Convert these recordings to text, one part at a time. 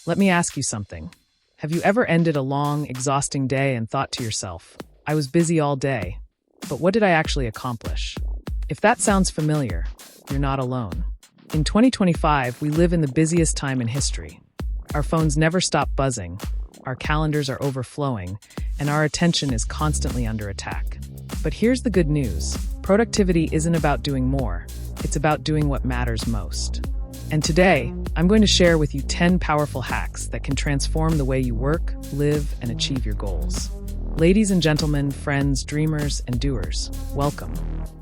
Let me ask you something. Have you ever ended a long, exhausting day and thought to yourself, I was busy all day, but what did I actually accomplish? If that sounds familiar, you're not alone. In 2025, we live in the busiest time in history. Our phones never stop buzzing, our calendars are overflowing, and our attention is constantly under attack. But here's the good news. Productivity isn't about doing more. It's about doing what matters most. And today, I'm going to share with you 10 powerful hacks that can transform the way you work, live, and achieve your goals. Ladies and gentlemen, friends, dreamers, and doers, welcome.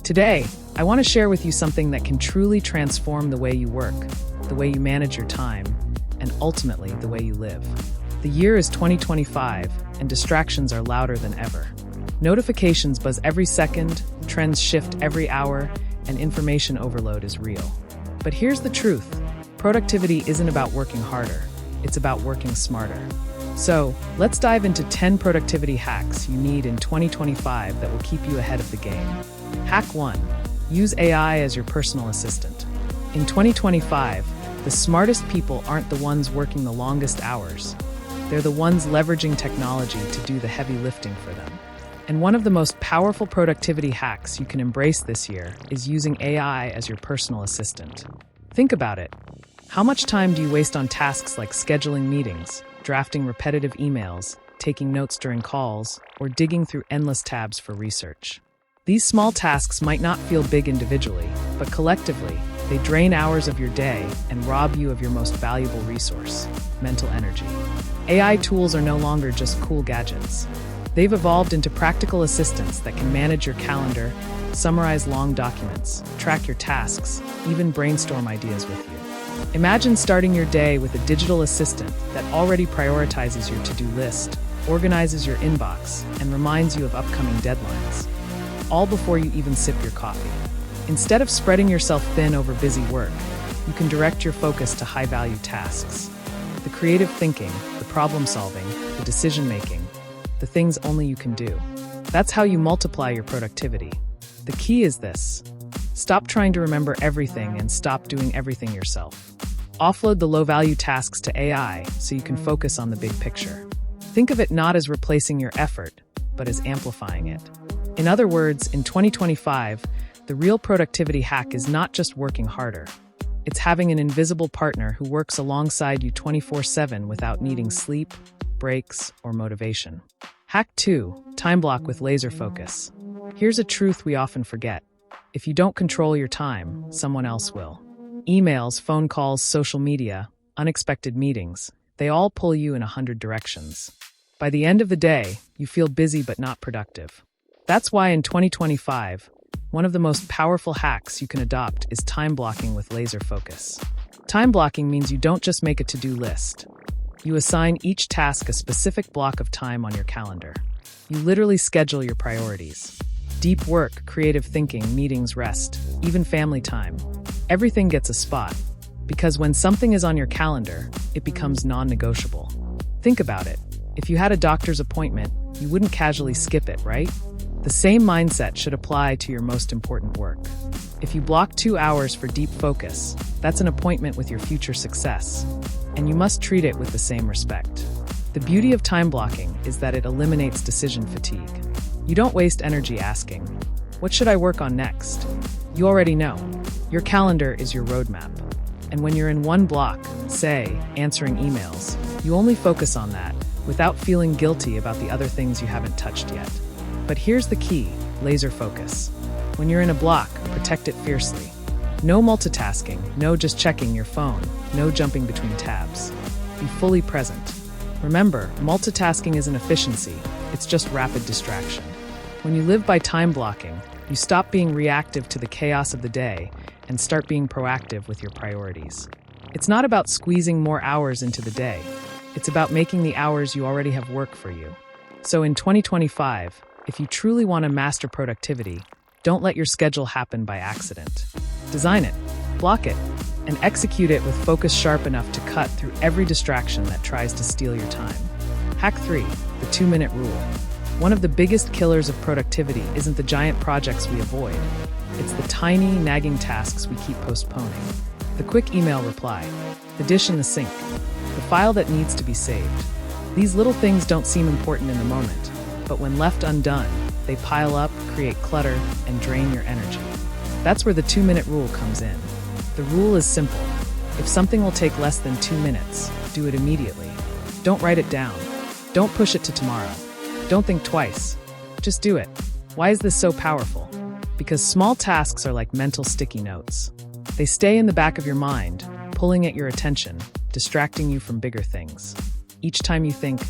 Today, I want to share with you something that can truly transform the way you work, the way you manage your time, and ultimately the way you live. The year is 2025, and distractions are louder than ever. Notifications buzz every second, trends shift every hour, and information overload is real. But here's the truth. Productivity isn't about working harder. It's about working smarter. So, let's dive into 10 productivity hacks you need in 2025 that will keep you ahead of the game. Hack 1. Use AI as your personal assistant. In 2025, the smartest people aren't the ones working the longest hours. They're the ones leveraging technology to do the heavy lifting for them. And one of the most powerful productivity hacks you can embrace this year is using AI as your personal assistant. Think about it. How much time do you waste on tasks like scheduling meetings, drafting repetitive emails, taking notes during calls, or digging through endless tabs for research? These small tasks might not feel big individually, but collectively, they drain hours of your day and rob you of your most valuable resource, mental energy. AI tools are no longer just cool gadgets. They've evolved into practical assistants that can manage your calendar, summarize long documents, track your tasks, even brainstorm ideas with you. Imagine starting your day with a digital assistant that already prioritizes your to-do list, organizes your inbox, and reminds you of upcoming deadlines, all before you even sip your coffee. Instead of spreading yourself thin over busy work, you can direct your focus to high-value tasks. The creative thinking, the problem-solving, the decision-making, the things only you can do. That's how you multiply your productivity. The key is this. Stop trying to remember everything and stop doing everything yourself. Offload the low-value tasks to AI so you can focus on the big picture. Think of it not as replacing your effort, but as amplifying it. In other words, in 2025, the real productivity hack is not just working harder. It's having an invisible partner who works alongside you 24/7 without needing sleep, breaks, or motivation. Hack 2. Time block with laser focus. Here's a truth we often forget. If you don't control your time, someone else will. Emails, phone calls, social media, unexpected meetings, they all pull you in 100 directions. By the end of the day, you feel busy but not productive. That's why in 2025, one of the most powerful hacks you can adopt is time blocking with laser focus. Time blocking means you don't just make a to-do list. You assign each task a specific block of time on your calendar. You literally schedule your priorities. Deep work, creative thinking, meetings, rest, even family time. Everything gets a spot. Because when something is on your calendar, it becomes non-negotiable. Think about it. If you had a doctor's appointment, you wouldn't casually skip it, right? The same mindset should apply to your most important work. If you block 2 hours for deep focus, that's an appointment with your future success, and you must treat it with the same respect. The beauty of time blocking is that it eliminates decision fatigue. You don't waste energy asking, what should I work on next? You already know. Your calendar is your roadmap. And when you're in one block, say, answering emails, you only focus on that without feeling guilty about the other things you haven't touched yet. But here's the key, laser focus. When you're in a block, protect it fiercely. No multitasking, no just checking your phone, no jumping between tabs. Be fully present. Remember, multitasking isn't efficiency, it's just rapid distraction. When you live by time blocking, you stop being reactive to the chaos of the day and start being proactive with your priorities. It's not about squeezing more hours into the day. It's about making the hours you already have work for you. So in 2025, if you truly want to master productivity, don't let your schedule happen by accident. Design it, block it, and execute it with focus sharp enough to cut through every distraction that tries to steal your time. Hack 3, the 2-minute rule. One of the biggest killers of productivity isn't the giant projects we avoid. It's the tiny, nagging tasks we keep postponing. The quick email reply, the dish in the sink, the file that needs to be saved. These little things don't seem important in the moment, but when left undone, they pile up, create clutter, and drain your energy. That's where the 2-minute rule comes in. The rule is simple. If something will take less than 2 minutes, do it immediately. Don't write it down. Don't push it to tomorrow. Don't think twice. Just do it. Why is this so powerful? Because small tasks are like mental sticky notes. They stay in the back of your mind, pulling at your attention, distracting you from bigger things. Each time you think,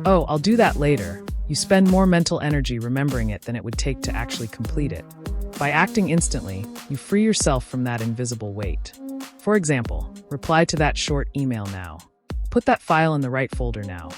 "Oh, I'll do that later," you spend more mental energy remembering it than it would take to actually complete it. By acting instantly, you free yourself from that invisible weight. For example, reply to that short email now. Put that file in the right folder now.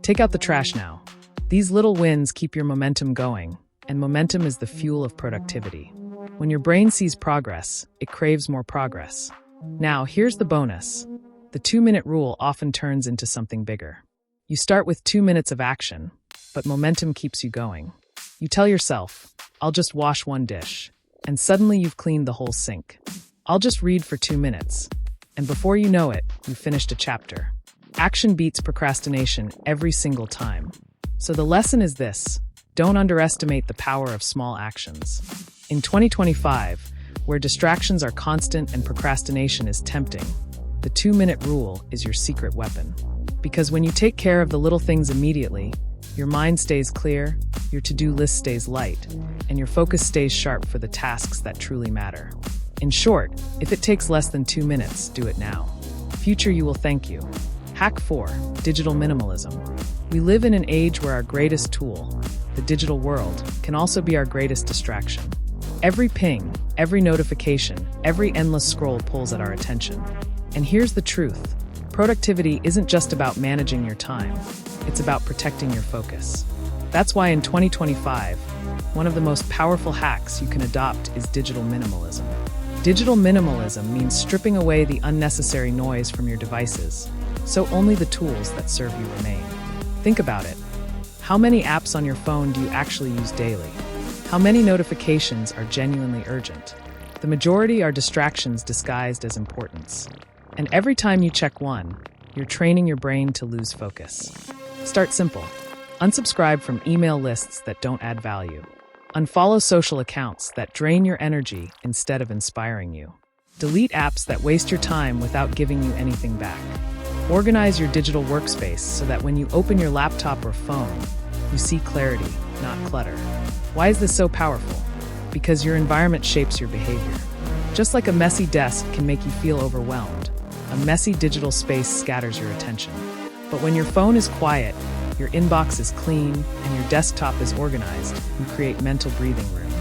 Take out the trash now. These little wins keep your momentum going, and momentum is the fuel of productivity. When your brain sees progress, it craves more progress. Now, here's the bonus. The 2-minute rule often turns into something bigger. You start with 2 minutes of action, but momentum keeps you going. You tell yourself, "I'll just wash one dish," and suddenly you've cleaned the whole sink. "I'll just read for 2 minutes," and before you know it, you've finished a chapter. Action beats procrastination every single time. So the lesson is this: don't underestimate the power of small actions. In 2025, where distractions are constant and procrastination is tempting, the 2-minute rule is your secret weapon. Because when you take care of the little things immediately, your mind stays clear, your to-do list stays light, and your focus stays sharp for the tasks that truly matter. In short, if it takes less than 2 minutes, do it now. Future you will thank you. Hack 4: Digital Minimalism. We live in an age where our greatest tool, the digital world, can also be our greatest distraction. Every ping, every notification, every endless scroll pulls at our attention. And here's the truth. Productivity isn't just about managing your time. It's about protecting your focus. That's why in 2025, one of the most powerful hacks you can adopt is digital minimalism. Digital minimalism means stripping away the unnecessary noise from your devices, so only the tools that serve you remain. Think about it. How many apps on your phone do you actually use daily? How many notifications are genuinely urgent? The majority are distractions disguised as importance. And every time you check one, you're training your brain to lose focus. Start simple. Unsubscribe from email lists that don't add value. Unfollow social accounts that drain your energy instead of inspiring you. Delete apps that waste your time without giving you anything back. Organize your digital workspace so that when you open your laptop or phone, you see clarity, not clutter. Why is this so powerful? Because your environment shapes your behavior. Just like a messy desk can make you feel overwhelmed, a messy digital space scatters your attention. But when your phone is quiet, your inbox is clean, and your desktop is organized, you create mental breathing room.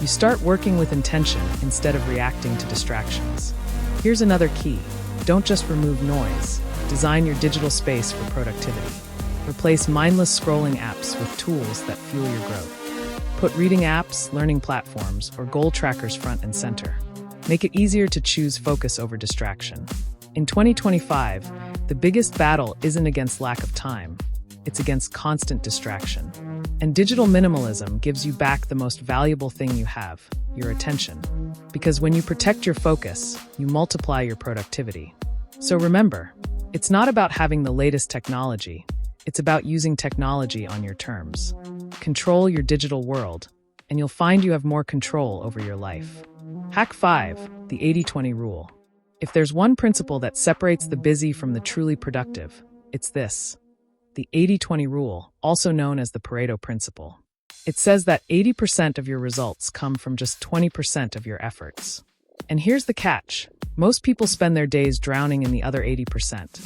You start working with intention instead of reacting to distractions. Here's another key. Don't just remove noise. Design your digital space for productivity. Replace mindless scrolling apps with tools that fuel your growth. Put reading apps, learning platforms, or goal trackers front and center. Make it easier to choose focus over distraction. In 2025, the biggest battle isn't against lack of time. It's against constant distraction. And digital minimalism gives you back the most valuable thing you have, your attention. Because when you protect your focus, you multiply your productivity. So remember, it's not about having the latest technology. It's about using technology on your terms. Control your digital world, and you'll find you have more control over your life. Hack 5: The 80-20 Rule. If there's one principle that separates the busy from the truly productive, it's this: the 80-20 rule, also known as the Pareto principle. It says that 80% of your results come from just 20% of your efforts. And here's the catch. Most people spend their days drowning in the other 80%.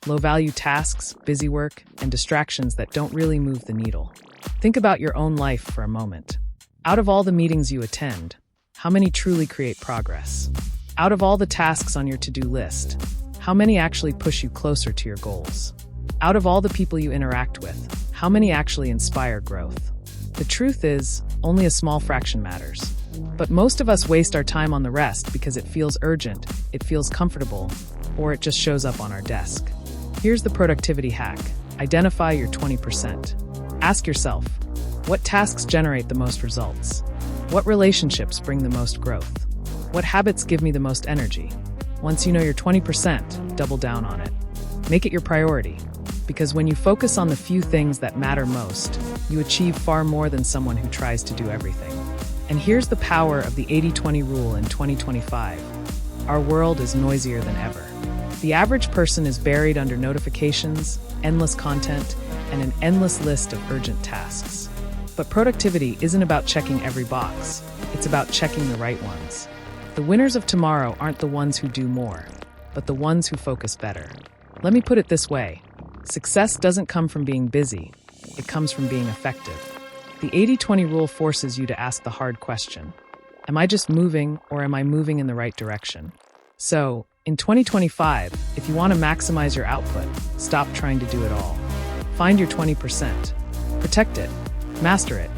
Low-value tasks, busy work, and distractions that don't really move the needle. Think about your own life for a moment. Out of all the meetings you attend, how many truly create progress? Out of all the tasks on your to-do list, how many actually push you closer to your goals? Out of all the people you interact with, how many actually inspire growth? The truth is, only a small fraction matters. But most of us waste our time on the rest because it feels urgent, it feels comfortable, or it just shows up on our desk. Here's the productivity hack. Identify your 20%. Ask yourself, what tasks generate the most results? What relationships bring the most growth? What habits give me the most energy? Once you know your 20%, double down on it. Make it your priority, because when you focus on the few things that matter most, you achieve far more than someone who tries to do everything. And here's the power of the 80-20 rule in 2025. Our world is noisier than ever. The average person is buried under notifications, endless content, and an endless list of urgent tasks. But productivity isn't about checking every box. It's about checking the right ones. The winners of tomorrow aren't the ones who do more, but the ones who focus better. Let me put it this way. Success doesn't come from being busy. It comes from being effective. The 80-20 rule forces you to ask the hard question. Am I just moving, or am I moving in the right direction? So, in 2025, if you want to maximize your output, stop trying to do it all. Find your 20%. Protect it, master it,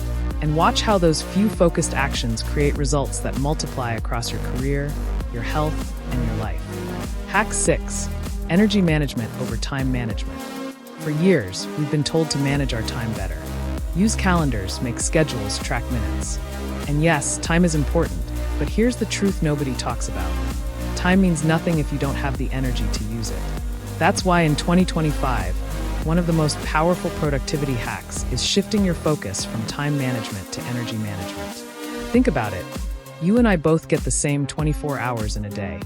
and watch how those few focused actions create results that multiply across your career, your health, and your life. Hack 6. Energy management over time management. For years, we've been told to manage our time better. Use calendars, make schedules, track minutes. And yes, time is important, but here's the truth nobody talks about. Time means nothing if you don't have the energy to use it. That's why in 2025, one of the most powerful productivity hacks is shifting your focus from time management to energy management. Think about it. You and I both get the same 24 hours in a day.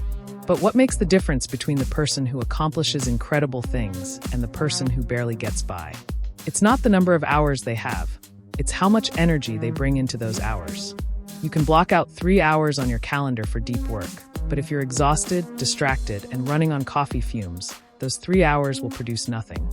But what makes the difference between the person who accomplishes incredible things and the person who barely gets by? It's not the number of hours they have. It's how much energy they bring into those hours. You can block out 3 hours on your calendar for deep work, but if you're exhausted, distracted, and running on coffee fumes, those 3 hours will produce nothing.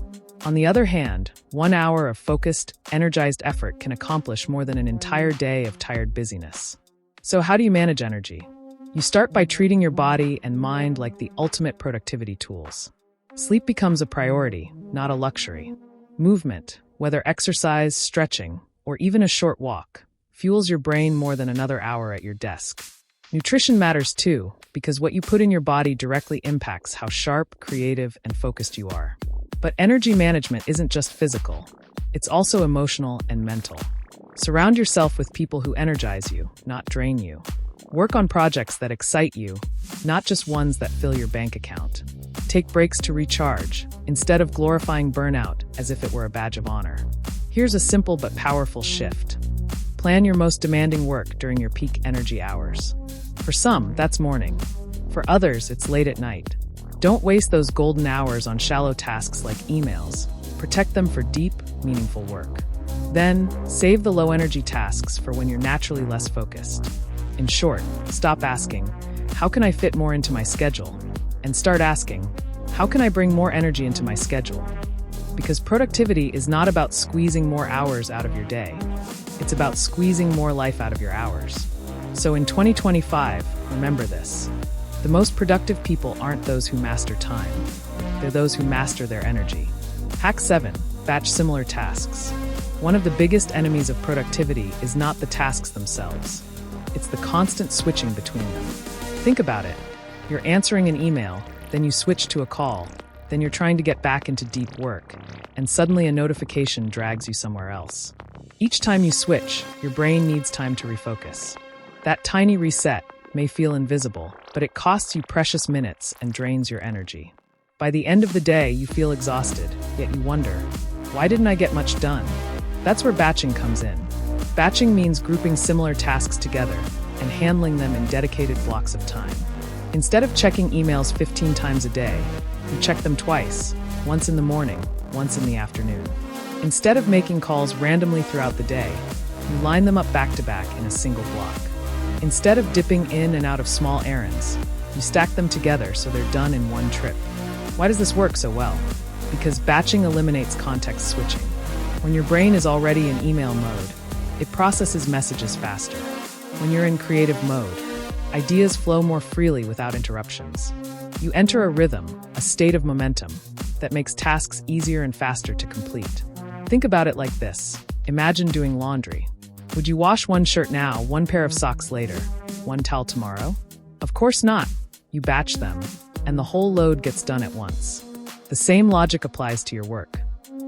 On the other hand, 1 hour of focused, energized effort can accomplish more than an entire day of tired busyness. So how do you manage energy? You start by treating your body and mind like the ultimate productivity tools. Sleep becomes a priority, not a luxury. Movement, whether exercise, stretching, or even a short walk, fuels your brain more than another hour at your desk. Nutrition matters too, because what you put in your body directly impacts how sharp, creative, and focused you are. But energy management isn't just physical. It's also emotional and mental. Surround yourself with people who energize you, not drain you. Work on projects that excite you, not just ones that fill your bank account. Take breaks to recharge, instead of glorifying burnout as if it were a badge of honor. Here's a simple but powerful shift. Plan your most demanding work during your peak energy hours. For some, that's morning. For others, it's late at night. Don't waste those golden hours on shallow tasks like emails. Protect them for deep, meaningful work. Then, save the low-energy tasks for when you're naturally less focused. In short, stop asking, how can I fit more into my schedule? And start asking, how can I bring more energy into my schedule? Because productivity is not about squeezing more hours out of your day. It's about squeezing more life out of your hours. So in 2025, remember this. The most productive people aren't those who master time. They're those who master their energy. Hack 7. Batch similar tasks. One of the biggest enemies of productivity is not the tasks themselves. It's the constant switching between them. Think about it. You're answering an email, then you switch to a call, then you're trying to get back into deep work, and suddenly a notification drags you somewhere else. Each time you switch, your brain needs time to refocus. That tiny reset may feel invisible, but it costs you precious minutes and drains your energy. By the end of the day, you feel exhausted, yet you wonder, why didn't I get much done? That's where batching comes in. Batching means grouping similar tasks together and handling them in dedicated blocks of time. Instead of checking emails 15 times a day, you check them twice, once in the morning, once in the afternoon. Instead of making calls randomly throughout the day, you line them up back to back in a single block. Instead of dipping in and out of small errands, you stack them together so they're done in one trip. Why does this work so well? Because batching eliminates context switching. When your brain is already in email mode, it processes messages faster. When you're in creative mode, ideas flow more freely without interruptions. You enter a rhythm, a state of momentum, that makes tasks easier and faster to complete. Think about it like this. Imagine doing laundry. Would you wash one shirt now, one pair of socks later, one towel tomorrow? Of course not. You batch them, and the whole load gets done at once. The same logic applies to your work.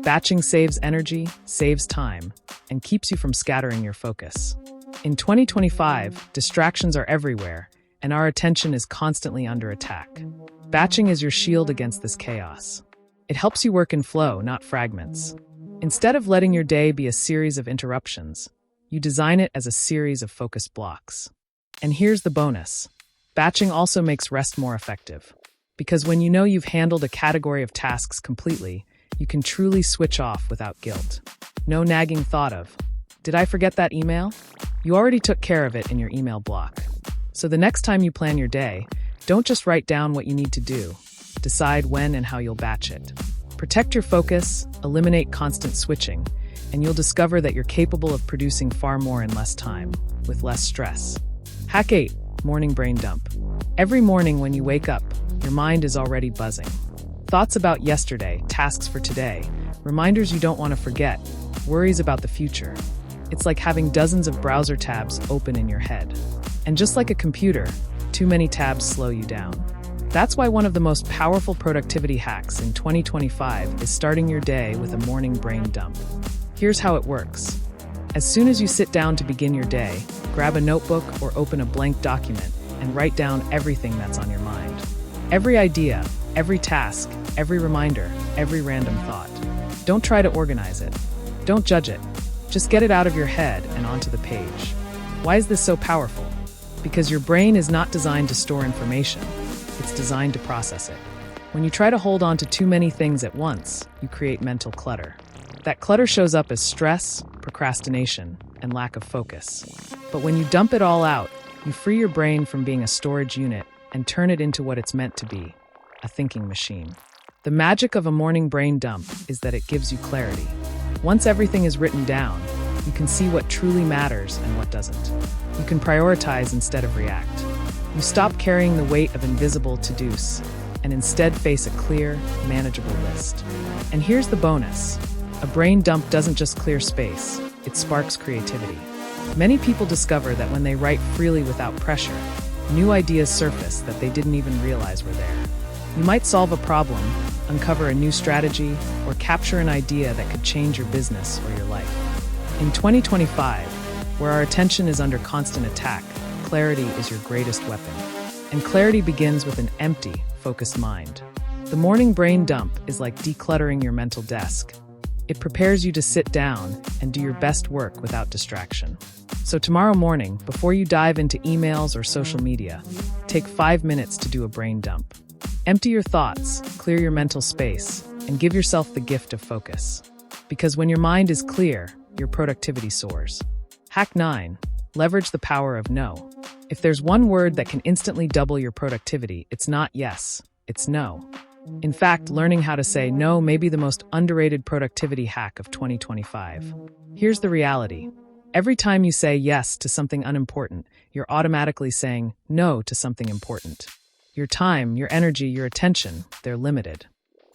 Batching saves energy, saves time, and keeps you from scattering your focus. In 2025, distractions are everywhere, and our attention is constantly under attack. Batching is your shield against this chaos. It helps you work in flow, not fragments. Instead of letting your day be a series of interruptions, you design it as a series of focused blocks. And here's the bonus. Batching also makes rest more effective. Because when you know you've handled a category of tasks completely, you can truly switch off without guilt. No nagging thought of, did I forget that email? You already took care of it in your email block. So the next time you plan your day, don't just write down what you need to do. Decide when and how you'll batch it. Protect your focus, eliminate constant switching, and you'll discover that you're capable of producing far more in less time, with less stress. Hack 8. Morning brain dump. Every morning when you wake up, your mind is already buzzing. Thoughts about yesterday, tasks for today, reminders you don't want to forget, worries about the future. It's like having dozens of browser tabs open in your head. And just like a computer, too many tabs slow you down. That's why one of the most powerful productivity hacks in 2025 is starting your day with a morning brain dump. Here's how it works. As soon as you sit down to begin your day, grab a notebook or open a blank document and write down everything that's on your mind. Every idea, every task, every reminder, every random thought. Don't try to organize it. Don't judge it. Just get it out of your head and onto the page. Why is this so powerful? Because your brain is not designed to store information. It's designed to process it. When you try to hold on to too many things at once, you create mental clutter. That clutter shows up as stress, procrastination, and lack of focus. But when you dump it all out, you free your brain from being a storage unit and turn it into what it's meant to be, a thinking machine. The magic of a morning brain dump is that it gives you clarity. Once everything is written down, you can see what truly matters and what doesn't. You can prioritize instead of react. You stop carrying the weight of invisible to-dos and instead face a clear, manageable list. And here's the bonus. A brain dump doesn't just clear space, it sparks creativity. Many people discover that when they write freely without pressure, new ideas surface that they didn't even realize were there. You might solve a problem, uncover a new strategy, or capture an idea that could change your business or your life. In 2025, where our attention is under constant attack, clarity is your greatest weapon. And clarity begins with an empty, focused mind. The morning brain dump is like decluttering your mental desk. It prepares you to sit down and do your best work without distraction. So tomorrow morning, before you dive into emails or social media, take 5 minutes to do a brain dump. Empty your thoughts, clear your mental space, and give yourself the gift of focus. Because when your mind is clear, your productivity soars. Hack 9. Leverage the power of no. If there's one word that can instantly double your productivity, it's not yes, it's no. In fact, learning how to say no may be the most underrated productivity hack of 2025. Here's the reality. Every time you say yes to something unimportant, you're automatically saying no to something important. Your time, your energy, your attention, they're limited.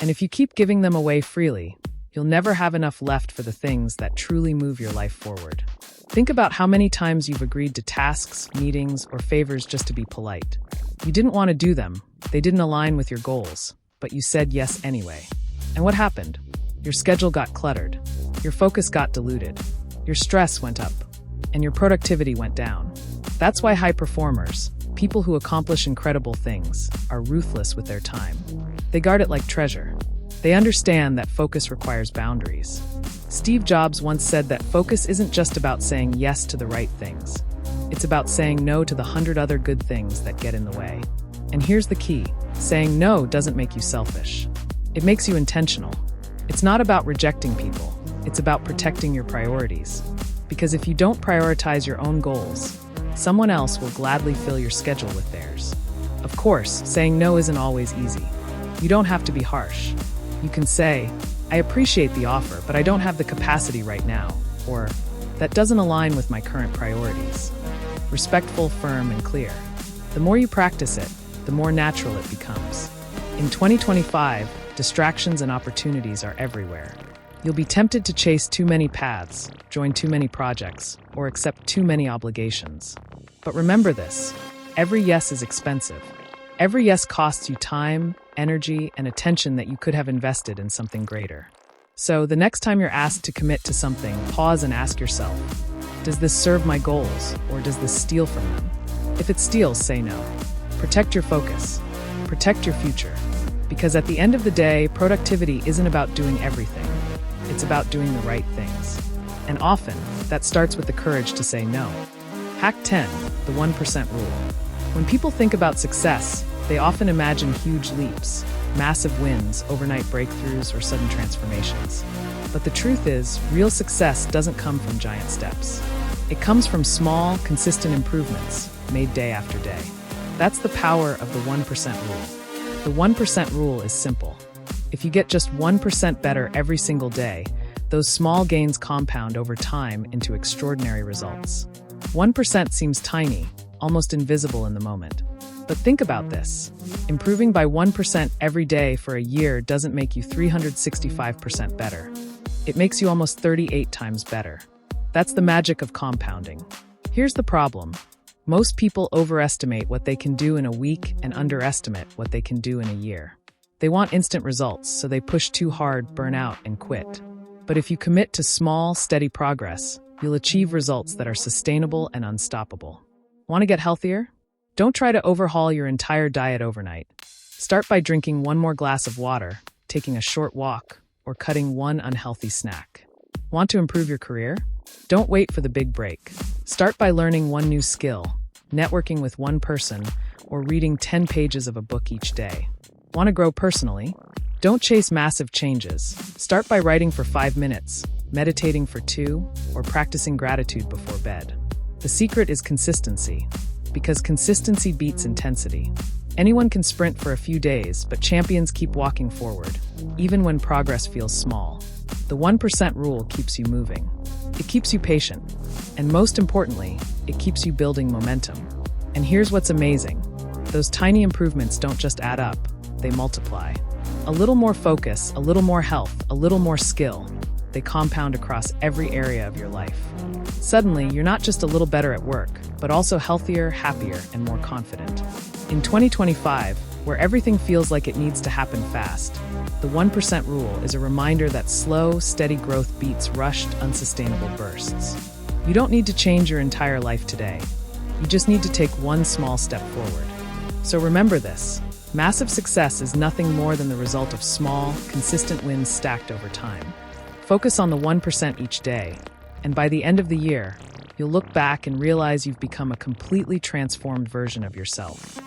And if you keep giving them away freely, you'll never have enough left for the things that truly move your life forward. Think about how many times you've agreed to tasks, meetings, or favors just to be polite. You didn't want to do them, they didn't align with your goals, but you said yes anyway. And what happened? Your schedule got cluttered, your focus got diluted, your stress went up, and your productivity went down. That's why high performers, people who accomplish incredible things, are ruthless with their time. They guard it like treasure. They understand that focus requires boundaries. Steve Jobs once said that focus isn't just about saying yes to the right things. It's about saying no to the 100 other good things that get in the way. And here's the key. Saying no doesn't make you selfish. It makes you intentional. It's not about rejecting people. It's about protecting your priorities. Because if you don't prioritize your own goals, someone else will gladly fill your schedule with theirs. Of course, saying no isn't always easy. You don't have to be harsh. You can say, I appreciate the offer, but I don't have the capacity right now, or that doesn't align with my current priorities. Respectful, firm, and clear. The more you practice it, the more natural it becomes. In 2025, distractions and opportunities are everywhere. You'll be tempted to chase too many paths, join too many projects, or accept too many obligations. But remember this, every yes is expensive. Every yes costs you time, energy, and attention that you could have invested in something greater. So the next time you're asked to commit to something, pause and ask yourself, does this serve my goals, or does this steal from them? If it steals, say no. Protect your focus. Protect your future. Because at the end of the day, productivity isn't about doing everything. It's about doing the right things. And often, that starts with the courage to say no. Hack 10, the 1% rule. When people think about success, they often imagine huge leaps, massive wins, overnight breakthroughs, or sudden transformations. But the truth is, real success doesn't come from giant steps. It comes from small, consistent improvements made day after day. That's the power of the 1% rule. The 1% rule is simple. If you get just 1% better every single day, those small gains compound over time into extraordinary results. 1% seems tiny, almost invisible in the moment. But think about this. Improving by 1% every day for a year doesn't make you 365% better. It makes you almost 38 times better. That's the magic of compounding. Here's the problem. Most people overestimate what they can do in a week and underestimate what they can do in a year. They want instant results, so they push too hard, burn out, and quit. But if you commit to small, steady progress, you'll achieve results that are sustainable and unstoppable. Want to get healthier? Don't try to overhaul your entire diet overnight. Start by drinking one more glass of water, taking a short walk, or cutting one unhealthy snack. Want to improve your career? Don't wait for the big break. Start by learning one new skill, networking with one person, or reading 10 pages of a book each day. Want to grow personally? Don't chase massive changes. Start by writing for 5 minutes, meditating for 2, or practicing gratitude before bed. The secret is consistency, because consistency beats intensity. Anyone can sprint for a few days, but champions keep walking forward, even when progress feels small. The 1% rule keeps you moving. It keeps you patient. And most importantly, it keeps you building momentum. And here's what's amazing. Those tiny improvements don't just add up, they multiply. A little more focus, a little more health, a little more skill. They compound across every area of your life. Suddenly, you're not just a little better at work, but also healthier, happier, and more confident. In 2025, where everything feels like it needs to happen fast, the 1% rule is a reminder that slow, steady growth beats rushed, unsustainable bursts. You don't need to change your entire life today. You just need to take one small step forward. So remember this. Massive success is nothing more than the result of small, consistent wins stacked over time. Focus on the 1% each day, and by the end of the year, you'll look back and realize you've become a completely transformed version of yourself.